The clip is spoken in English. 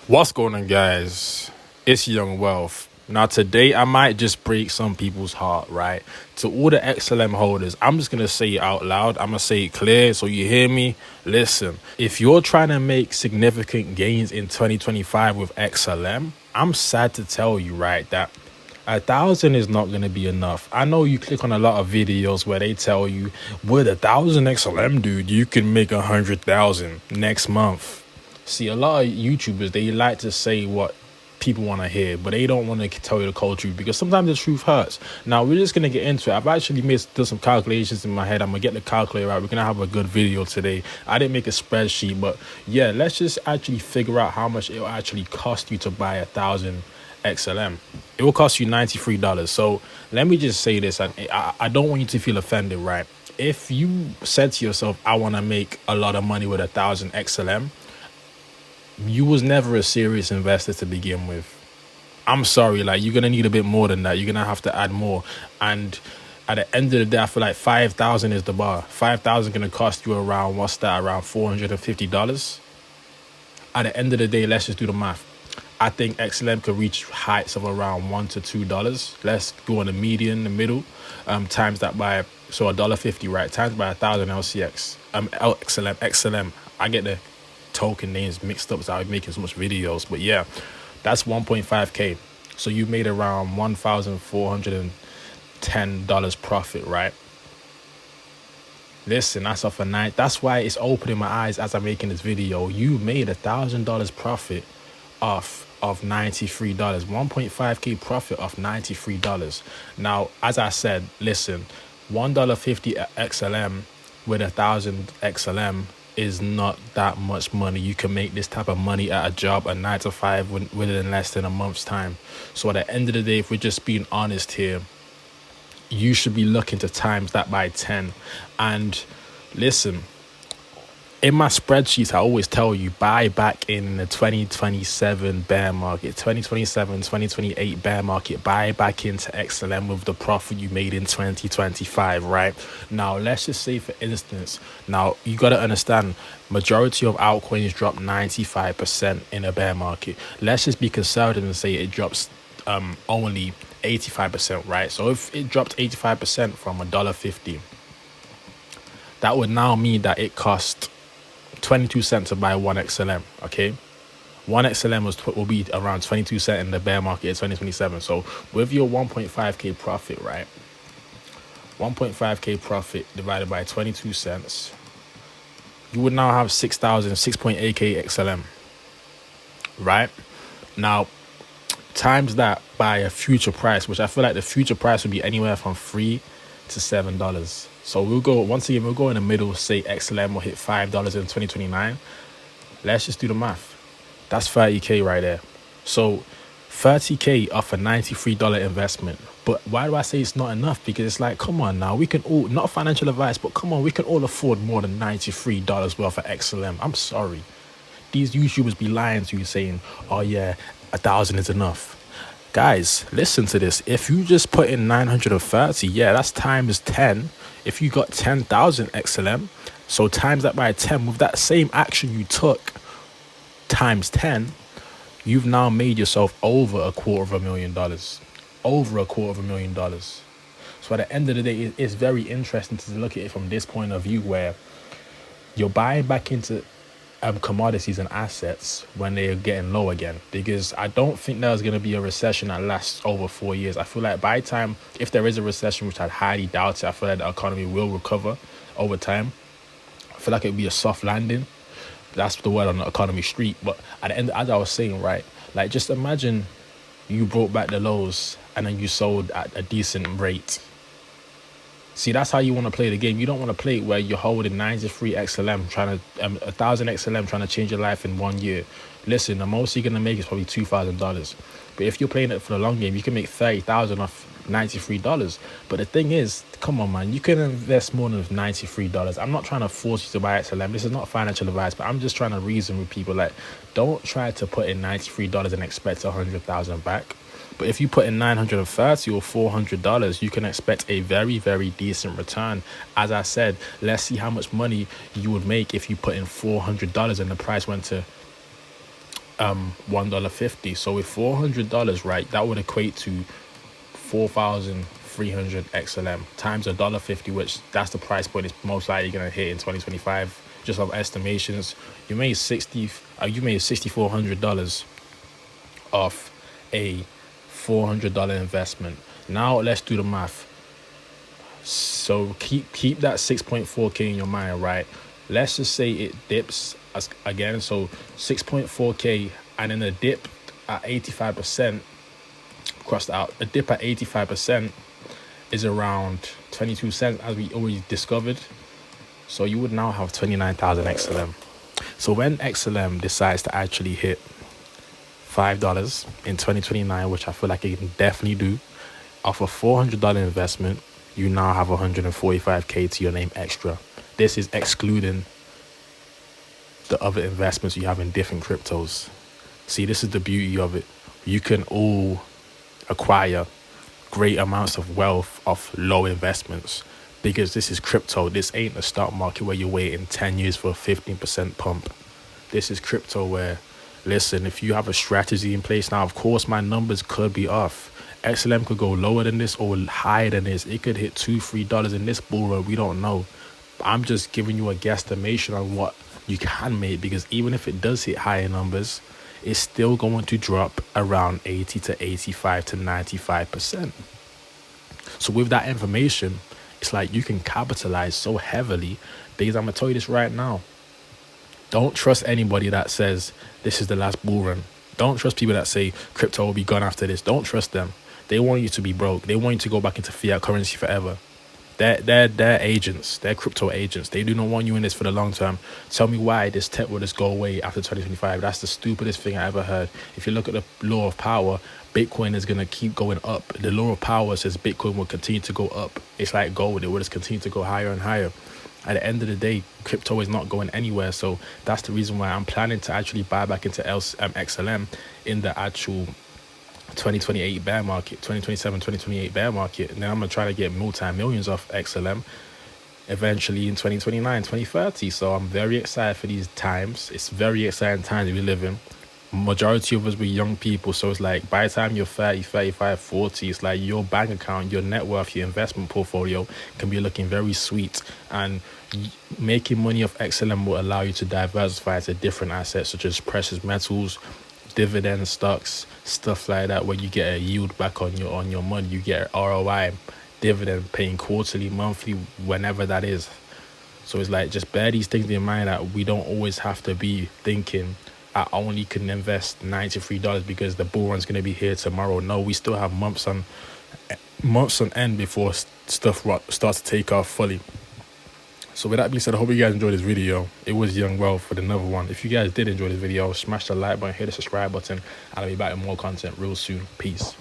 What's going on, guys? It's Young Wealth. Now, today I might just break some people's heart, right? To all the XLM holders, I'm just going to say it out loud. I'm going to say it clear so you hear me. Listen, if you're trying to make significant gains in 2025 with XLM, I'm sad to tell you, right, that 1,000 is not going to be enough. I know you click on a lot of videos where they tell you, with 1,000 XLM, dude, you can make 100,000 next month. See, a lot of YouTubers, they like to say what people want to hear, but they don't want to tell you the cold truth because sometimes the truth hurts. Now, we're just going to get into it. I've actually done some calculations in my head. I'm going to get the calculator out. We're going to have a good video today. I didn't make a spreadsheet, but yeah, let's just actually figure out how much it will actually cost you to buy 1,000 XLM. It will cost you $93. So let me just say this, and I don't want you to feel offended, right? If you said to yourself, I want to make a lot of money with 1,000 XLM, you was never a serious investor to begin with. I'm sorry, like, you're gonna need a bit more than that. You're gonna have to add more. And at the end of the day, I feel like 5,000 is the bar. 5,000 gonna cost you around around $450. At the end of the day, let's just do the math. I think XLM could reach heights of around $1 to $2. Let's go on the median, the middle, times that by $1.50, right? Times by 1,000 LCX, XLM. I get the token names mixed up, so I was making so much videos, but yeah, that's 1.5k. So you made around $1,410 profit, right? Listen, that's off a night. That's why it's opening my eyes as I'm making this video. You made $1,000 profit off of $93. 1.5k profit off $93. Now, as I said, listen, $1.50 XLM with 1,000 XLM is not that much money. You can make this type of money at a job, a 9 to 5, within less than a month's time. So at the end of the day, if we're just being honest here, you should be looking to times that by 10. And listen, in my spreadsheets, I always tell you, buy back in the 2027 bear market, 2027, 2028 bear market, buy back into XLM with the profit you made in 2025, right? Now, let's just say, for instance, now you got to understand, majority of altcoins drop 95% in a bear market. Let's just be conservative and say it drops only 85%, right? So if it dropped 85% from $1.50, that would now mean that it cost 22 cents to buy one XLM. Okay, one XLM will be around 22 cents in the bear market in 2027. So with your 1.5k profit, right, 1.5k profit divided by 22 cents, you would now have 6.8k XLM, right? Now times that by a future price, which I feel like the future price would be anywhere from $3 to $7. So we'll go, once again, we'll go in the middle, say XLM will hit $5 in 2029. Let's just do the math. That's 30k right there. So 30k off a $93 investment. But why do I say it's not enough? Because it's like, come on now, we can all, not financial advice, but come on, we can all afford more than $93 worth of XLM. I'm sorry. These YouTubers be lying to you saying, oh yeah, 1,000 is enough. Guys, listen to this. If you just put in 930, yeah, that's times 10. If you got 10,000 XLM, so times that by 10 with that same action you took times 10, you've now made yourself over $250,000. Over $250,000. So at the end of the day, it's very interesting to look at it from this point of view, where you're buying back into commodities and assets when they're getting low again, because I don't think there's going to be a recession that lasts over 4 years. I feel like by the time, if there is a recession, which I highly doubt it, I feel like the economy will recover over time. I feel like it'll be a soft landing. That's the word on the economy street. But at the end, as I was saying, right, like, just imagine you brought back the lows and then you sold at a decent rate. See, that's how you want to play the game. You don't want to play it where you're holding 93 XLM, trying to 1,000 XLM, trying to change your life in 1 year. Listen, the most you're gonna make is probably $2,000. But if you're playing it for the long game, you can make 30,000 off $93. But the thing is, come on, man, you can invest more than $93. I'm not trying to force you to buy XLM. This is not financial advice, but I'm just trying to reason with people. Like, don't try to put in $93 and expect 100,000 back. But if you put in $930 or $400, you can expect a very, very decent return. As I said, let's see how much money you would make if you put in $400 and the price went to $1.50. So with $400, right, that would equate to 4,300 XLM times $1.50, which that's the price point it's most likely gonna hit in 2025. Just of estimations, you made $6,400 off a $400 investment. Now let's do the math. So keep that 6.4K in your mind, right? Let's just say it dips again. So 6.4K, and then a dip at 85%. Crossed out. A dip at 85% is around 22 cents, as we already discovered. So you would now have 29,000 XLM. So when XLM decides to actually hit $5 in 2029, which I feel like it can definitely do, off a $400 investment, you now have 145K to your name extra. This is excluding the other investments you have in different cryptos. See, this is the beauty of it. You can all acquire great amounts of wealth off low investments, because this is crypto. This ain't the stock market where you're waiting 10 years for a 15% pump. This is crypto where, listen, if you have a strategy in place now, of course my numbers could be off. XLM could go lower than this or higher than this. It could hit $2-3 in this bull run. We don't know. I'm just giving you a guesstimation on what you can make, because even if it does hit higher numbers, it's still going to drop around 80 to 85 to 95%. So with that information, it's like you can capitalize so heavily, because I'm going to tell you this right now. Don't trust anybody that says this is the last bull run. Don't trust people that say crypto will be gone after this. Don't trust them. They want you to be broke. They want you to go back into fiat currency forever. They're agents. They're crypto agents. They do not want you in this for the long term. Tell me why this tech will just go away after 2025. That's the stupidest thing I ever heard. If you look at the law of power, Bitcoin is going to keep going up. The law of power says Bitcoin will continue to go up. It's like gold. It will just continue to go higher and higher. At the end of the day, crypto is not going anywhere. So that's the reason why I'm planning to actually buy back into XLM in the actual 2028 bear market, 2027, 2028 bear market. And then I'm going to try to get multi-millions off XLM eventually in 2029, 2030. So I'm very excited for these times. It's very exciting times we live in. Majority of us were young people, so it's like by the time you're 30, 35, 40, it's like your bank account, your net worth, your investment portfolio can be looking very sweet, and making money off XLM will allow you to diversify to different assets such as precious metals, dividend stocks, stuff like that, where you get a yield back on your money. You get ROI, dividend paying quarterly, monthly, whenever that is. So it's like, just bear these things in mind, that we don't always have to be thinking I only can invest $93 because the bull run's going to be here tomorrow. No, we still have months on end before stuff starts to take off fully. So with that being said, I hope you guys enjoyed this video. It was Young Wealth with another one. If you guys did enjoy this video, smash the like button, hit the subscribe button, and I'll be back with more content real soon. Peace.